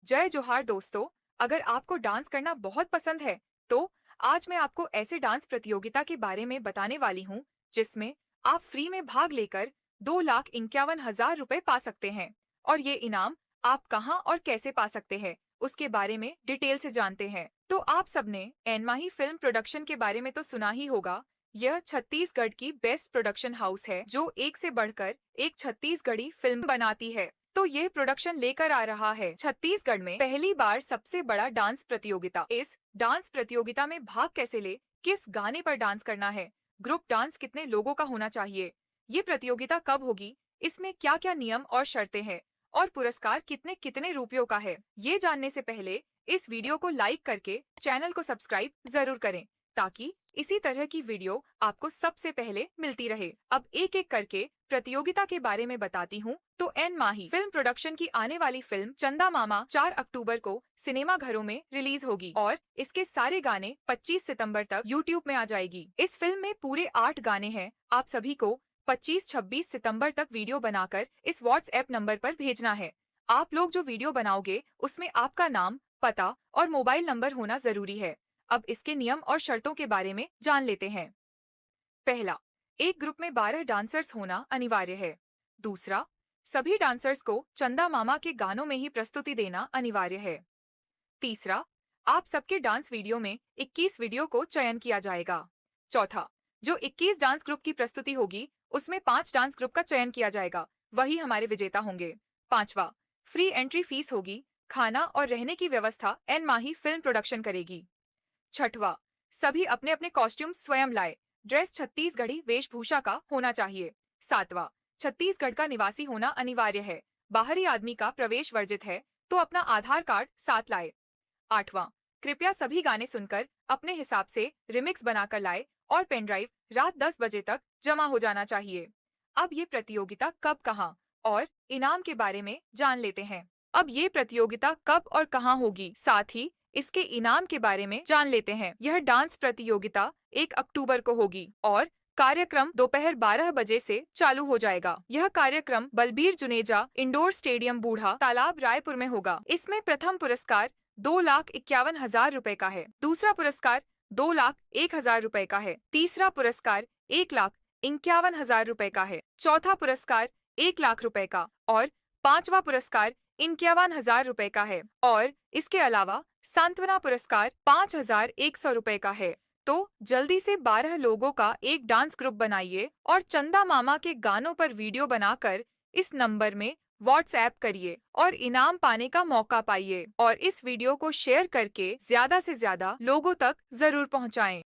जय जोहार दोस्तों। अगर आपको डांस करना बहुत पसंद है तो आज मैं आपको ऐसे डांस प्रतियोगिता के बारे में बताने वाली हूँ जिसमें आप फ्री में भाग लेकर 2,51,000 रुपए पा सकते हैं। और ये इनाम आप कहाँ और कैसे पा सकते हैं उसके बारे में डिटेल से जानते हैं। तो आप सबने एनमाही फिल्म प्रोडक्शन के बारे में तो सुना ही होगा। यह छत्तीसगढ़ की बेस्ट प्रोडक्शन हाउस है जो एक से बढ़कर एक छत्तीसगढ़ी फिल्म बनाती है। तो ये प्रोडक्शन लेकर आ रहा है छत्तीसगढ़ में पहली बार सबसे बड़ा डांस प्रतियोगिता। इस डांस प्रतियोगिता में भाग कैसे ले, किस गाने पर डांस करना है, ग्रुप डांस कितने लोगों का होना चाहिए, ये प्रतियोगिता कब होगी, इसमें क्या क्या नियम और शर्तें हैं और पुरस्कार कितने कितने रुपयों का है, ये जानने से पहले इस वीडियो को लाइक करके चैनल को सब्सक्राइब जरूर करें ताकि इसी तरह की वीडियो आपको सबसे पहले मिलती रहे। अब एक एक करके प्रतियोगिता के बारे में बताती हूँ। तो एनमाही फिल्म प्रोडक्शन की आने वाली फिल्म चंदा मामा 4 अक्टूबर को सिनेमा घरों में रिलीज होगी और इसके सारे गाने 25 सितंबर तक यूट्यूब में आ जाएगी। इस फिल्म में पूरे 8 गाने हैं। आप सभी को 25-26 सितंबर तक वीडियो बनाकर इस व्हाट्सएप नंबर पर भेजना है। आप लोग जो वीडियो बनाओगे उसमें आपका नाम, पता और मोबाइल नंबर होना जरूरी है। अब इसके नियम और शर्तों के बारे में जान लेते हैं। पहला, एक ग्रुप में 12 डांसर्स होना अनिवार्य है। दूसरा, सभी डांसर्स को चंदा मामा के गानों में ही प्रस्तुति देना अनिवार्य है। तीसरा, आप सबके डांस वीडियो में 21 वीडियो को चयन किया जाएगा। चौथा, जो 21 डांस ग्रुप की प्रस्तुति होगी उसमें 5 डांस ग्रुप का चयन किया जाएगा, वही हमारे विजेता होंगे। पांचवा, फ्री एंट्री फीस होगी, खाना और रहने की व्यवस्था एनमाही फिल्म प्रोडक्शन करेगी। छठवा, सभी अपने अपने कॉस्ट्यूम स्वयं लाए, ड्रेस छत्तीसगढ़ी वेशभूषा का होना चाहिए। सातवां, छत्तीसगढ़ का निवासी होना अनिवार्य है, बाहरी आदमी का प्रवेश वर्जित है तो अपना आधार कार्ड साथ लाए। आठवां, कृपया सभी गाने सुनकर अपने हिसाब से रिमिक्स बनाकर लाए और पेनड्राइव रात 10 बजे तक जमा हो जाना चाहिए। अब ये प्रतियोगिता कब, कहाँ और इनाम के बारे में जान लेते हैं। अब ये प्रतियोगिता कब और कहाँ होगी, साथ ही इसके इनाम के बारे में जान लेते हैं। यह डांस प्रतियोगिता 1 अक्टूबर को होगी और कार्यक्रम दोपहर 12 बजे से चालू हो जाएगा। यह कार्यक्रम बलबीर जुनेजा इंडोर स्टेडियम बूढ़ा तालाब रायपुर में होगा। इसमें प्रथम पुरस्कार 2,51,000 रुपए का है, दूसरा पुरस्कार 2,01,000 रुपए का है, तीसरा पुरस्कार 1,51,000 रुपए का है, चौथा पुरस्कार 1 लाख रुपए का और पांचवा पुरस्कार 51,000 रुपए का है और इसके अलावा सांत्वना पुरस्कार 5,100 रुपए का है। तो जल्दी से 12 लोगों का एक डांस ग्रुप बनाइए और चंदा मामा के गानों पर वीडियो बनाकर इस नंबर में व्हाट्सएप करिए और इनाम पाने का मौका पाइए और इस वीडियो को शेयर करके ज्यादा से ज्यादा लोगों तक जरूर पहुंचाएं।